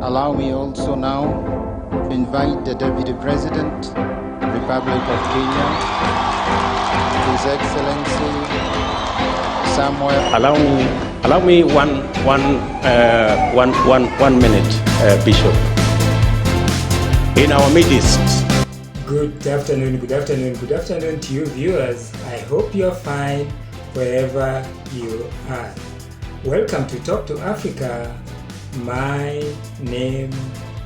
Allow me also now to invite the Deputy President, Republic of Kenya, His Excellency Samuel. Allow me one minute, Bishop. In our midst. Good afternoon to you viewers. I hope you're fine wherever you are. Welcome to Talk to Africa. My name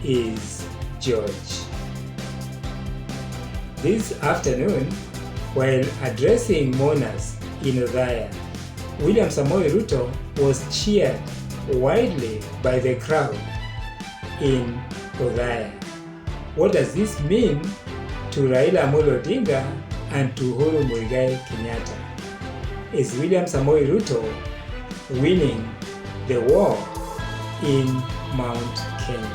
is George. This afternoon, while addressing mourners in Othaya, William Samoei Ruto was cheered widely by the crowd in Othaya. What does this mean to Raila Odinga and to Uhuru Kenyatta? Is William Samoei Ruto winning the war in Mount Kenya?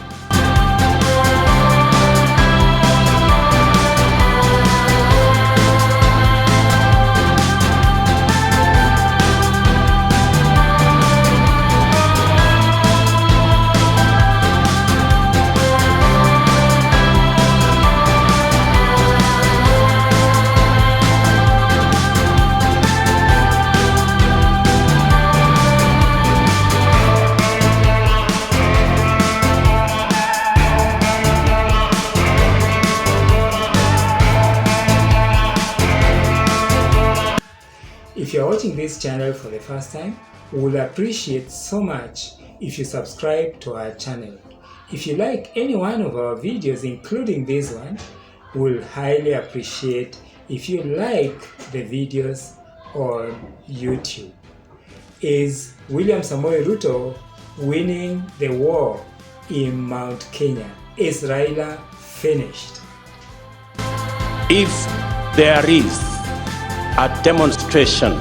If you're watching this channel for the first time, we would appreciate so much if you subscribe to our channel. If you like any one of our videos, including this one, we'll highly appreciate if you like the videos on YouTube. Is William Samoei Ruto winning the war in Mount Kenya? Is Raila finished? If there is a demonstration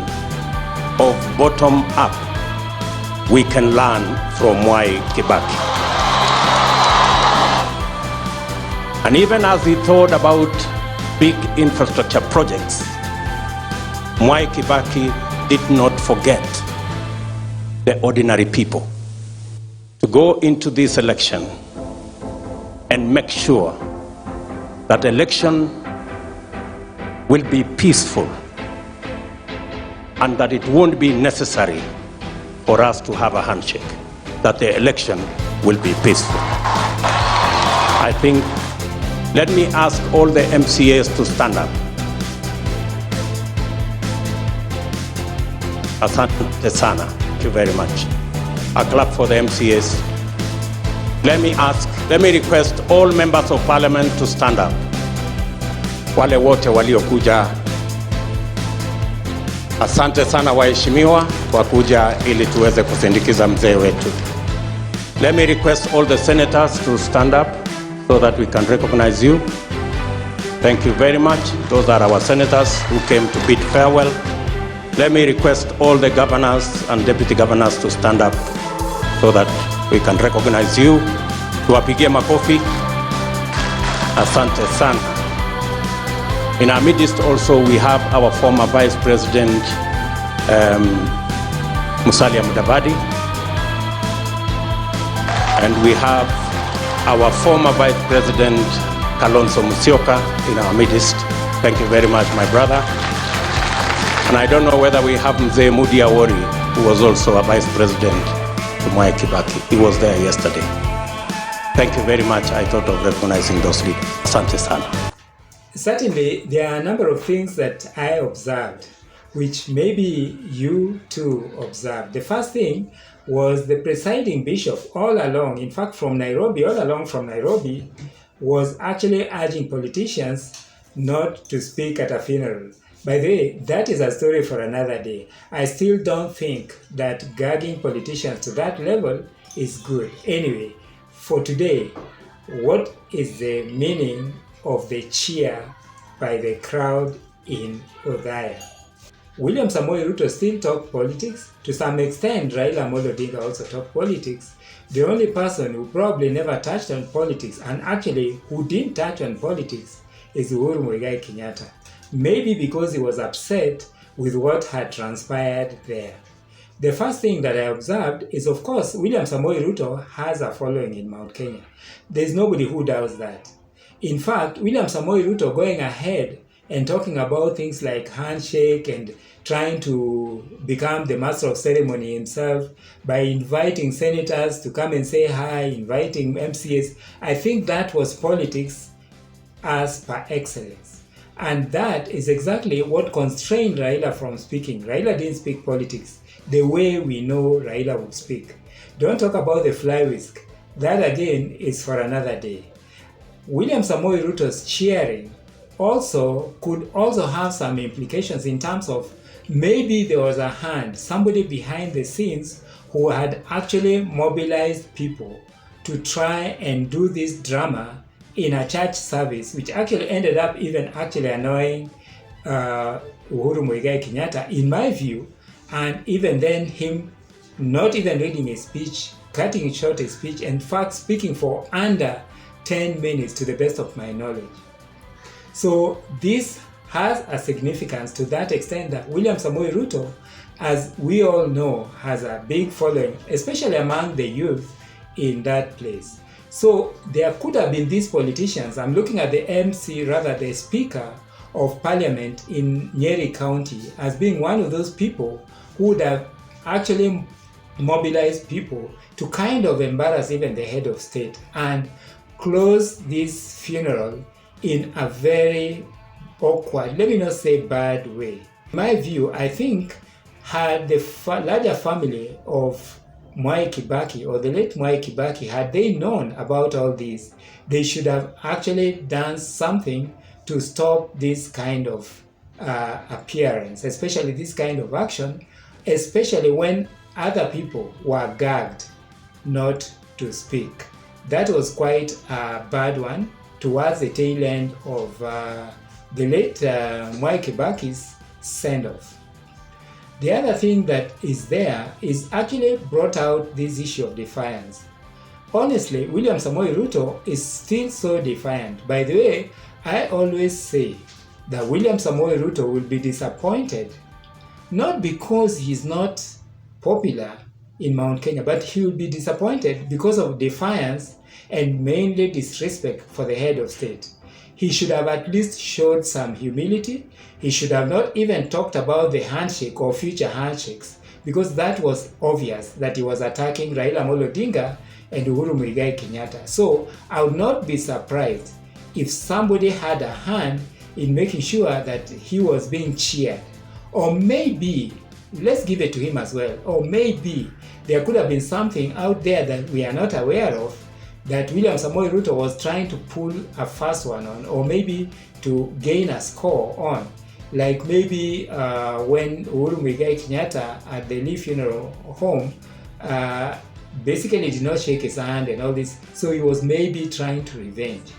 of bottom-up, we can learn from Mwai Kibakis. And even as he thought about big infrastructure projects, Mwai Kibakis did not forget the ordinary people to go into this election and make sure that election will be peaceful, and that it won't be necessary for us to have a handshake, that the election will be peaceful. I think, let me ask all the MCAs to stand up. Asante sana. Thank you very much. A clap for the MCAs. Let me request all members of parliament to stand up. Wale wote waliokuja, asante sana waheshimiwa kwa kuja ili tuweze kusindikiza mzee wetu. Let me request all the senators to stand up so that we can recognize you. Thank you very much. Those are our senators who came to bid farewell. Let me request all the governors and deputy governors to stand up so that we can recognize you. Tuwapigie makofi. Asante sana. In our midst also we have our former Vice President Musalia Mudavadi, and we have our former Vice President Kalonzo Musyoka in our midst. Thank you very much, my brother. And I don't know whether we have Mzee Mudi Awori, who was also a Vice President to Mwai Kibakis. He was there yesterday. Thank you very much. I thought of recognizing those leaders. Asante sana. Certainly, there are a number of things that I observed, which maybe you too observed. The first thing was the presiding bishop all along, in fact from Nairobi, was actually urging politicians not to speak at a funeral. By the way, that is a story for another day. I still don't think that gagging politicians to that level is good. Anyway, for today, what is the meaning of the cheer by the crowd in Othaya? William Samoei Ruto still talked politics. To some extent, Raila Odinga also talked politics. The only person who probably never touched on politics, and actually who didn't touch on politics, is Uhuru Kenyatta. Maybe because he was upset with what had transpired there. The first thing that I observed is, of course, William Samoei Ruto has a following in Mount Kenya. There's nobody who doubts that. In fact, William Samoei Ruto going ahead and talking about things like handshake and trying to become the master of ceremony himself by inviting senators to come and say hi, inviting MCAs, I think that was politics as per excellence. And that is exactly what constrained Raila from speaking. Raila didn't speak politics the way we know Raila would speak. Don't talk about the fly whisk. That again is for another day. William Samoei Ruto's cheering could also have some implications in terms of maybe there was a hand, somebody behind the scenes who had actually mobilized people to try and do this drama in a church service, which actually ended up even actually annoying Uhuru Muigai Kenyatta, in my view, and even then him not even reading his speech, cutting short his speech, in fact speaking for under 10 minutes to the best of my knowledge. So this has a significance to that extent that William Samoei Ruto, as we all know, has a big following, especially among the youth in that place. So there could have been these politicians. I'm looking at the the Speaker of Parliament in Nyeri County as being one of those people who would have actually mobilized people to kind of embarrass even the head of state and close this funeral in a very awkward, let me not say bad way. In my view, I think had the larger family of Mwai Kibaki or the late Mwai Kibaki, had they known about all this, they should have actually done something to stop this kind of appearance, especially this kind of action, especially when other people were gagged not to speak. That was quite a bad one towards the tail end of the late Mwai Kibaki's send-off. The other thing that is there is actually brought out this issue of defiance. Honestly, William Samoei Ruto is still so defiant. By the way, I always say that William Samoei Ruto will be disappointed, not because he's not popular in Mount Kenya, but he will be disappointed because of defiance and mainly disrespect for the head of state. He should have at least showed some humility. He should have not even talked about the handshake or future handshakes, because that was obvious that he was attacking Raila Odinga and Uhuru Muigai Kenyatta. So I would not be surprised if somebody had a hand in making sure that he was being cheered. Or maybe, let's give it to him as well, or maybe there could have been something out there that we are not aware of that William Samoei Ruto was trying to pull a fast one on, or maybe to gain a score on. Like maybe when Uhuru Muigai Kenyatta at the Lee funeral home basically did not shake his hand and all this, so he was maybe trying to revenge.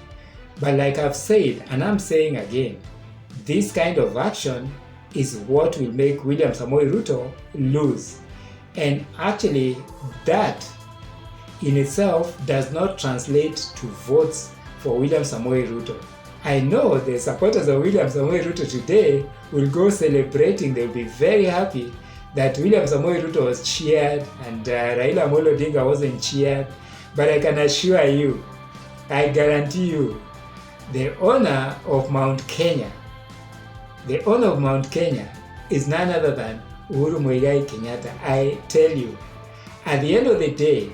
But like I've said, and I'm saying again, this kind of action is what will make William Samoei Ruto lose. And actually that in itself does not translate to votes for William Samoei Ruto. I know the supporters of William Samoei Ruto today will go celebrating. They'll be very happy that William Samoei Ruto was cheered and Raila Odinga wasn't cheered. But I can assure you, I guarantee you, the owner of Mount Kenya is none other than Uhuru Muigai Kenyatta. I tell you, at the end of the day,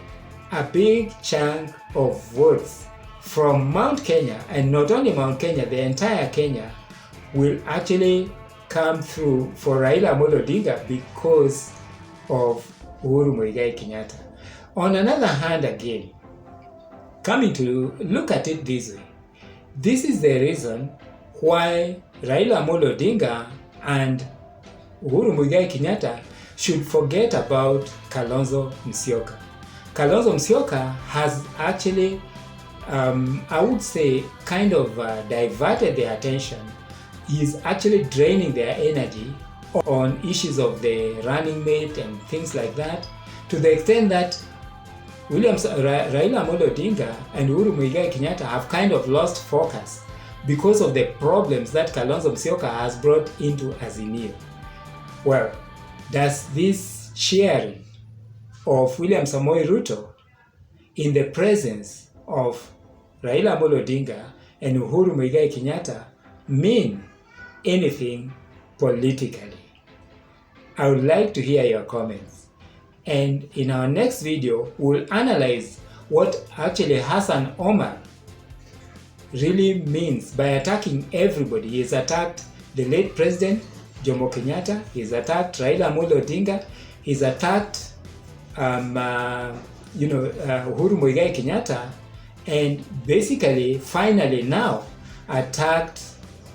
a big chunk of votes from Mount Kenya, and not only Mount Kenya, the entire Kenya, will actually come through for Raila Odinga because of Uhuru Muigai Kenyatta. On another hand again, coming to look at it this way, this is the reason why Raila Odinga and Uhuru Muigai Kenyatta should forget about Kalonzo Musyoka. Kalonzo Musyoka has actually, I would say, kind of diverted their attention. He is actually draining their energy on issues of the running mate and things like that, to the extent that Raila Odinga and Uhuru Muigai Kenyatta have kind of lost focus because of the problems that Kalonzo Musyoka has brought into Azimio. Well, does this cheering of William Samoei Ruto in the presence of Raila Amolo Odinga and Uhuru Muigai Kenyatta mean anything politically? I would like to hear your comments. And in our next video, we'll analyze what actually Hassan Omar really means by attacking everybody. He's attacked the late President Jomo Kenyatta, he's attacked Raila Amolo Odinga, he's attacked Uhuru Muigai Kenyatta, and basically, finally now, attacked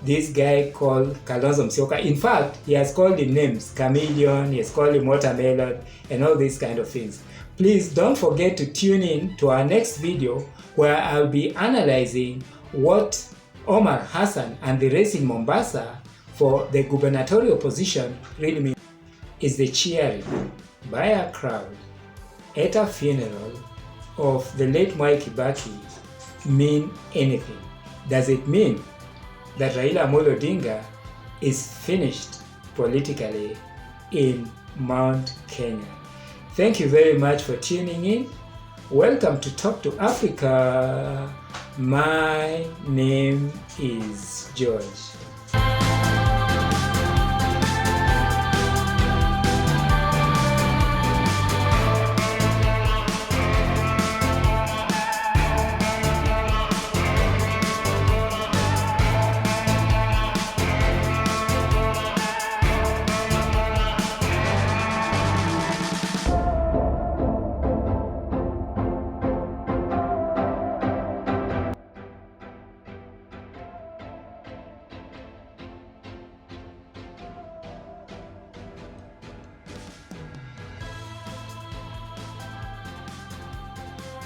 this guy called Kalonzo Musyoka. In fact, he has called him names, chameleon, he has called him watermelon, and all these kind of things. Please don't forget to tune in to our next video where I'll be analyzing what Omar Hassan and the race in Mombasa for the gubernatorial position really means. Is the cheering by a crowd at a funeral of the late Mwai Kibaki mean anything? Does it mean that Raila Amolo Odinga is finished politically in Mount Kenya? Thank you very much for tuning in. Welcome to Talk to Africa. My name is George.